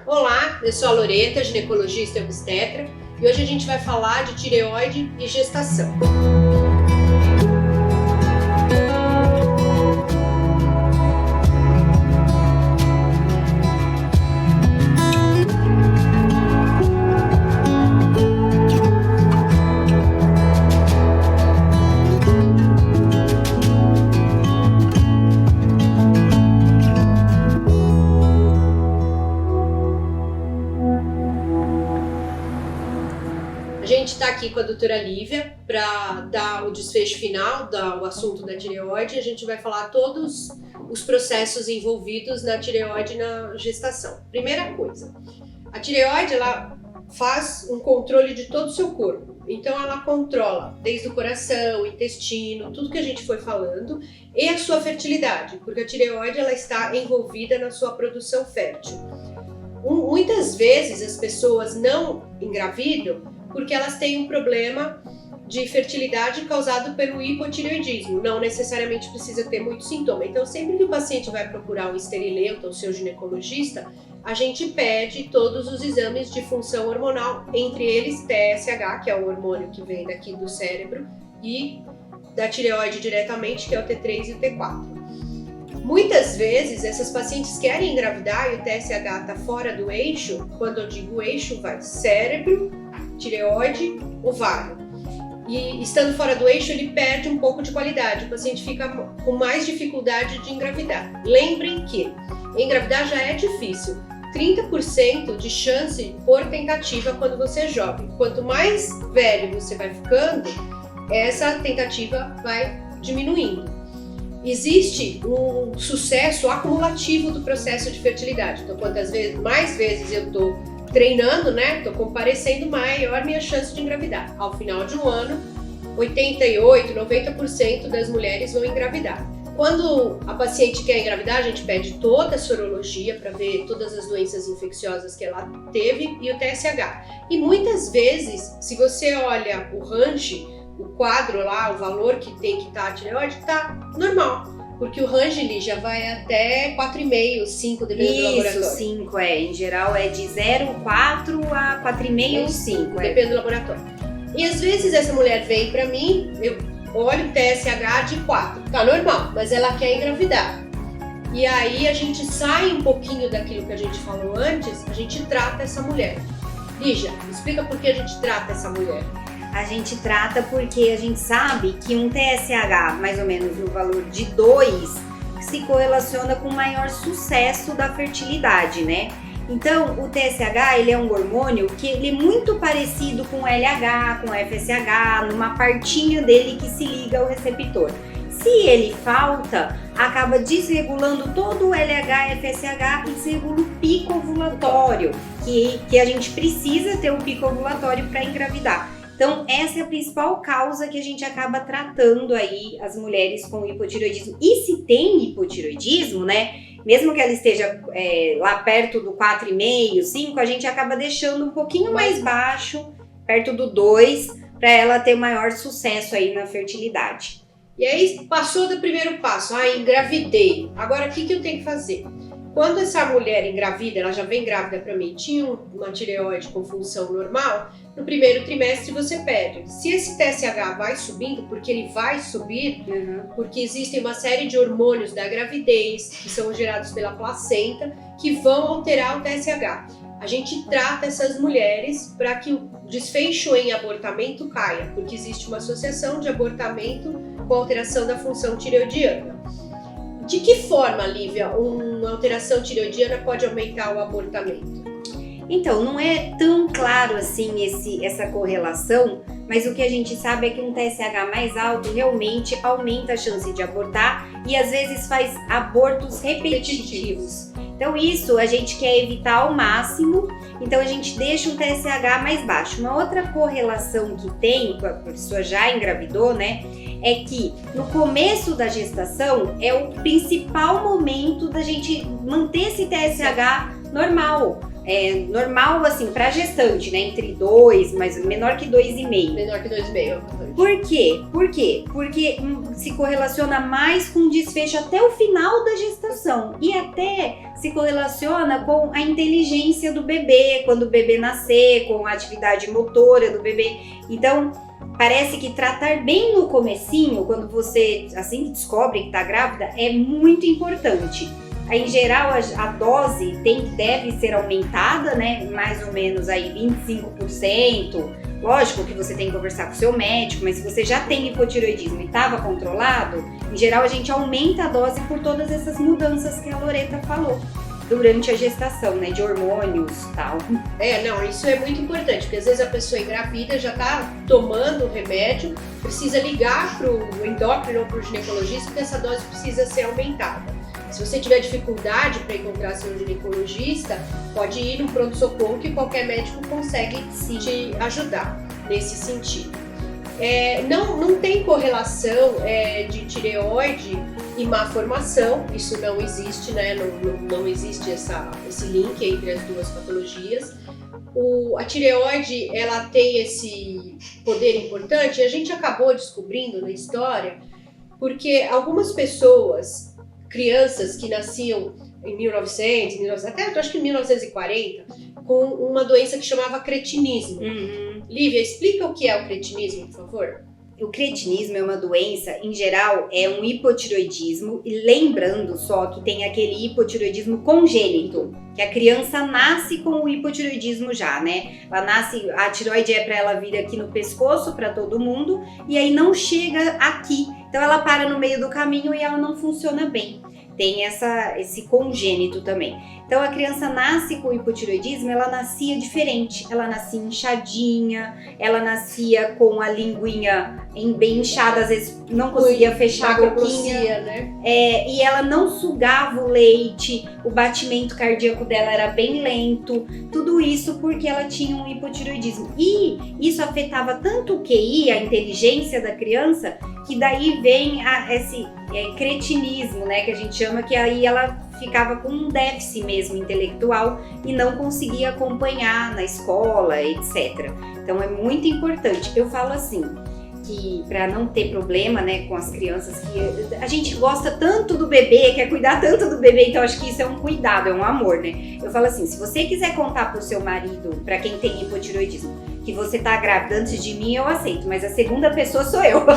Olá, eu sou a Loreta, ginecologista e obstetra, e hoje a gente vai falar de tireoide e gestação. A gente está aqui com a doutora Lívia para dar o desfecho final do assunto da tireoide. A gente vai falar todos os processos envolvidos na tireoide e na gestação. Primeira coisa, a tireoide ela faz um controle de todo o seu corpo. Então ela controla desde o coração, o intestino, tudo que a gente foi falando e a sua fertilidade, porque a tireoide ela está envolvida na sua produção fértil. Muitas vezes as pessoas não engravidam porque elas têm um problema de fertilidade causado pelo hipotireoidismo. Não necessariamente precisa ter muito sintoma. Então, sempre que o paciente vai procurar um esterileuta ou seu ginecologista, a gente pede todos os exames de função hormonal, entre eles TSH, que é o hormônio que vem daqui do cérebro, e da tireoide diretamente, que é o T3 e o T4. Muitas vezes essas pacientes querem engravidar e o TSH está fora do eixo. Quando eu digo eixo, vai cérebro, tireoide, ovário. E estando fora do eixo, ele perde um pouco de qualidade. O paciente fica com mais dificuldade de engravidar. Lembrem que engravidar já é difícil. 30% de chance por tentativa quando você é jovem. Quanto mais velho você vai ficando, essa tentativa vai diminuindo. Existe um sucesso acumulativo do processo de fertilidade. Então, mais vezes eu estou treinando, estou comparecendo, maior minha chance de engravidar. Ao final de um ano, 88%, 90% das mulheres vão engravidar. Quando a paciente quer engravidar, a gente pede toda a sorologia para ver todas as doenças infecciosas que ela teve e o TSH. E muitas vezes, se você olha o range, o quadro lá, o valor que tem que estar a tireoide, está normal. Porque o range já vai até 4,5, 5, dependendo do laboratório. Isso, 5, em geral é de 0,4 a 4,5 ou 5. Depende do laboratório. E às vezes essa mulher vem pra mim, eu olho o TSH de 4, tá normal, mas ela quer engravidar. E aí a gente sai um pouquinho daquilo que a gente falou antes, a gente trata essa mulher. Lígia, explica por que a gente trata essa mulher. A gente trata porque a gente sabe que um TSH, mais ou menos no valor de 2, se correlaciona com o maior sucesso da fertilidade, né? Então, o TSH, ele é um hormônio que ele é muito parecido com o LH, com o FSH, numa partinha dele que se liga ao receptor. Se ele falta, acaba desregulando todo o LH, FSH e desregula o pico ovulatório, que a gente precisa ter um pico ovulatório para engravidar. Então, essa é a principal causa que a gente acaba tratando aí as mulheres com hipotireoidismo. E se tem hipotireoidismo, mesmo que ela esteja lá perto do 4,5, 5, a gente acaba deixando um pouquinho mais baixo, perto do 2, para ela ter maior sucesso aí na fertilidade. E aí, passou do primeiro passo, engravidei. Agora, o que eu tenho que fazer? Quando essa mulher engravida, ela já vem grávida para mim, tinha uma tireoide com função normal, no primeiro trimestre você pede. Se esse TSH vai subindo, porque ele vai subir, porque existem uma série de hormônios da gravidez, que são gerados pela placenta, que vão alterar o TSH. A gente trata essas mulheres para que o desfecho em abortamento caia, porque existe uma associação de abortamento com alteração da função tireoidiana. De que forma, Lívia, uma alteração tireoidiana pode aumentar o abortamento? Então, não é tão claro assim essa correlação, mas o que a gente sabe é que um TSH mais alto realmente aumenta a chance de abortar e às vezes faz abortos repetitivos. Então isso a gente quer evitar ao máximo, então a gente deixa um TSH mais baixo. Uma outra correlação que tem, a pessoa já engravidou, é que no começo da gestação é o principal momento da gente manter esse TSH normal, normal, assim, para gestante, né? Entre 2, mas menor que 2,5. Menor que 2,5. Por quê? Porque se correlaciona mais com o desfecho até o final da gestação e até se correlaciona com a inteligência do bebê, quando o bebê nascer, com a atividade motora do bebê. Então, parece que tratar bem no comecinho, quando você, assim que descobre que tá grávida, é muito importante. Aí, em geral, a dose deve ser aumentada, né? Mais ou menos aí 25%. Lógico que você tem que conversar com o seu médico, mas se você já tem hipotireoidismo e estava controlado, em geral a gente aumenta a dose por todas essas mudanças que a Loreta falou durante a gestação, né? De hormônios e tal. Não, isso é muito importante, porque às vezes a pessoa engravida já tá tomando o remédio, precisa ligar pro endócrino ou pro ginecologista, porque essa dose precisa ser aumentada. Se você tiver dificuldade para encontrar seu ginecologista, pode ir no pronto-socorro que qualquer médico consegue te ajudar nesse sentido. Não tem correlação de tireoide e má formação, isso não existe, né? Não existe esse link entre as duas patologias. A tireoide, ela tem esse poder importante, e a gente acabou descobrindo na história, porque algumas pessoas, crianças que nasciam em 1900, até acho que em 1940, com uma doença que chamava cretinismo. Lívia, explica o que é o cretinismo, por favor. O cretinismo é uma doença, em geral, é um hipotireoidismo, e lembrando só que tem aquele hipotireoidismo congênito, que a criança nasce com o hipotireoidismo já, né? Ela nasce, a tireoide para ela vir aqui no pescoço para todo mundo, e aí não chega aqui. Então ela para no meio do caminho e ela não funciona bem. Tem esse congênito também. Então a criança nasce com hipotireoidismo, ela nascia diferente. Ela nascia inchadinha, ela nascia com a linguinha bem inchada, às vezes não conseguia fechar a boquinha, né? E ela não sugava o leite, o batimento cardíaco dela era bem lento. Tudo isso porque ela tinha um hipotireoidismo. E isso afetava tanto o QI, a inteligência da criança, que daí vem esse cretinismo, né, que a gente chama, que aí ela ficava com um déficit mesmo intelectual e não conseguia acompanhar na escola, etc. Então é muito importante. Eu falo assim, que para não ter problema, né, com as crianças, que a gente gosta tanto do bebê, quer cuidar tanto do bebê, então acho que isso é um cuidado, é um amor, né? Eu falo assim, se você quiser contar pro seu marido, para quem tem hipotireoidismo, que você tá grávida antes de mim, eu aceito, mas a segunda pessoa sou eu. Por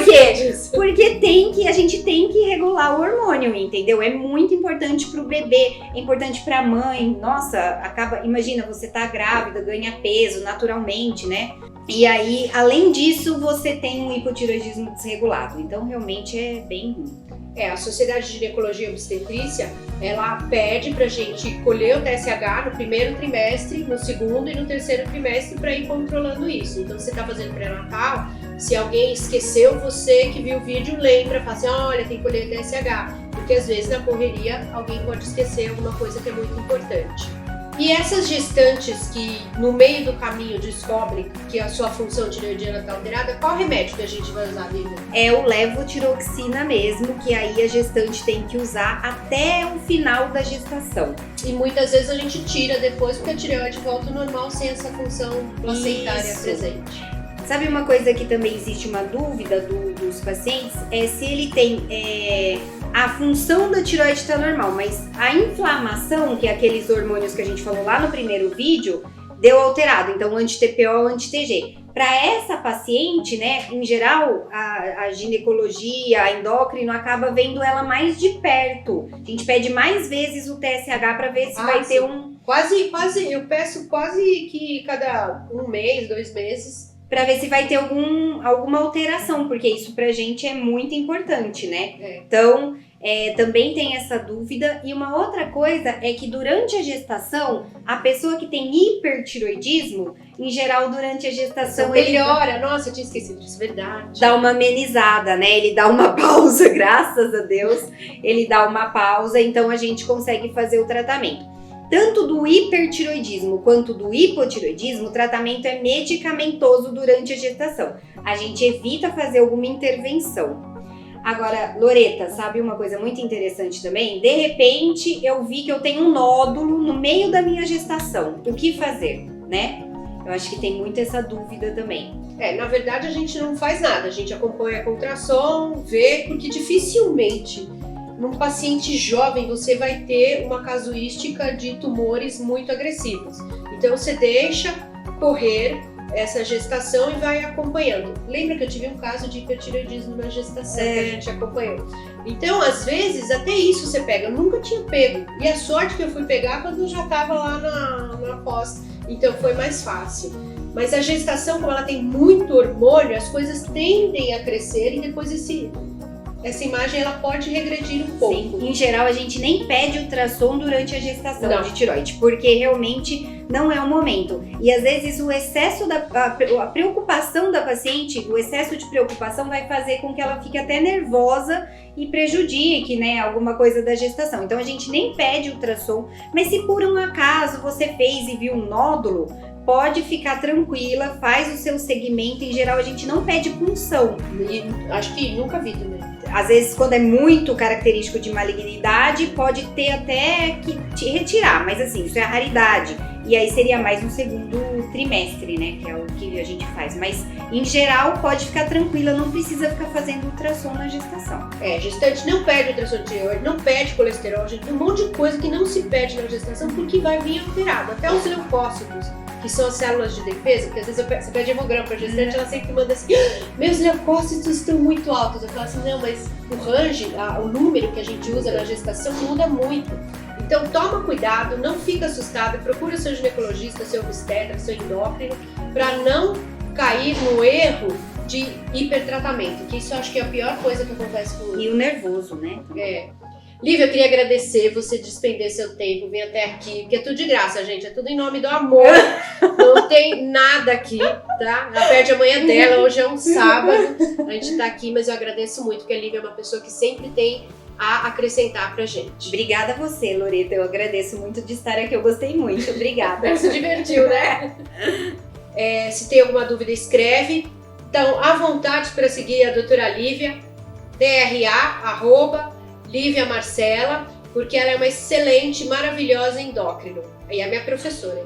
quê? Porque a gente tem que regular o hormônio, entendeu? É muito importante pro bebê, é importante pra mãe. Nossa, imagina, você tá grávida, ganha peso naturalmente, né? E aí, além disso, você tem um hipotireoidismo desregulado. Então, realmente é bem ruim. A Sociedade de Ginecologia e Obstetrícia, ela pede pra gente colher o TSH no primeiro trimestre, no segundo e no terceiro trimestre para ir controlando isso. Então, você tá fazendo pré-natal, se alguém esqueceu, você que viu o vídeo lembra, fala assim, olha, tem que colher o TSH. Porque às vezes na correria alguém pode esquecer alguma coisa que é muito importante. E essas gestantes que no meio do caminho descobrem que a sua função tireoidiana está alterada, qual remédio que a gente vai usar, Lívia? É o levotiroxina mesmo, que aí a gestante tem que usar até o final da gestação. E muitas vezes a gente tira depois porque a tireoide volta ao normal sem essa função placentária presente. Sabe uma coisa que também existe uma dúvida dos pacientes? É se ele tem a função da tireoide está normal, mas a inflamação, que é aqueles hormônios que a gente falou lá no primeiro vídeo, deu alterado. Então, anti-TPO ou anti-TG. Para essa paciente, né, em geral, a ginecologia, a endócrino acaba vendo ela mais de perto. A gente pede mais vezes o TSH para ver se vai ter um... Eu peço quase que cada 1 mês, 2 meses... Para ver se vai ter alguma alteração, porque isso pra gente é muito importante, né? Então, também tem essa dúvida. E uma outra coisa é que durante a gestação, a pessoa que tem hipertiroidismo, em geral, durante a gestação... Melhora. Nossa, eu tinha esquecido disso, verdade. Dá uma amenizada, né? Ele dá uma pausa, graças a Deus. Ele dá uma pausa, então a gente consegue fazer o tratamento. Tanto do hipertiroidismo quanto do hipotiroidismo, o tratamento é medicamentoso durante a gestação. A gente evita fazer alguma intervenção. Agora, Loreta, sabe uma coisa muito interessante também? De repente, eu vi que eu tenho um nódulo no meio da minha gestação. O que fazer, né? Eu acho que tem muito essa dúvida também. Na verdade a gente não faz nada, a gente acompanha a contração, vê, porque dificilmente num paciente jovem você vai ter uma casuística de tumores muito agressivos. Então você deixa correr essa gestação e vai acompanhando. Lembra que eu tive um caso de hipertireoidismo na gestação que a gente acompanhou. Então, às vezes, até isso você pega. Eu nunca tinha pego. E a sorte que eu fui pegar quando eu já estava lá na pós. Então, foi mais fácil. Mas a gestação, como ela tem muito hormônio, as coisas tendem a crescer e depois essa imagem ela pode regredir um pouco. Sim, em geral a gente nem pede ultrassom durante a gestação de tireoide, porque realmente não é o momento. E às vezes o excesso a preocupação da paciente, o excesso de preocupação vai fazer com que ela fique até nervosa e prejudique, né, alguma coisa da gestação. Então a gente nem pede ultrassom, mas se por um acaso você fez e viu um nódulo, pode ficar tranquila, faz o seu segmento. Em geral a gente não pede punção. E acho que nunca vi também. Às vezes, quando é muito característico de malignidade, pode ter até que te retirar, mas assim, isso é a raridade. E aí seria mais no segundo trimestre, né, que é o que a gente faz. Mas, em geral, pode ficar tranquila, não precisa ficar fazendo ultrassom na gestação. Gestante não pede ultrassom de tireoide, não pede colesterol, gente, tem um monte de coisa que não se pede na gestação porque vai vir alterado. Até os leucócitos, que são as células de defesa, porque às vezes você pede hemograma pra gestante, ela sempre manda assim, meus leucócitos estão muito altos. Eu falo assim, não, mas o range, o número que a gente usa na gestação muda muito. Então toma cuidado, não fica assustada, procura seu ginecologista, seu obstetra, seu endócrino, para não cair no erro de hipertratamento, que isso eu acho que é a pior coisa que acontece com E o nervoso, né? Lívia, eu queria agradecer você despender seu tempo, vir até aqui, porque é tudo de graça, gente, é tudo em nome do amor, não tem nada aqui, tá? Ela perde a manhã dela, hoje é um sábado, a gente tá aqui, mas eu agradeço muito, porque a Lívia é uma pessoa que sempre tem a acrescentar pra gente. Obrigada a você, Loreta, eu agradeço muito de estar aqui, eu gostei muito, obrigada. Se divertiu, né? Se tem alguma dúvida, escreve. Então, à vontade para seguir a doutora Lívia, @Lívia Marcela, porque ela é uma excelente, maravilhosa endócrino. E é a minha professora.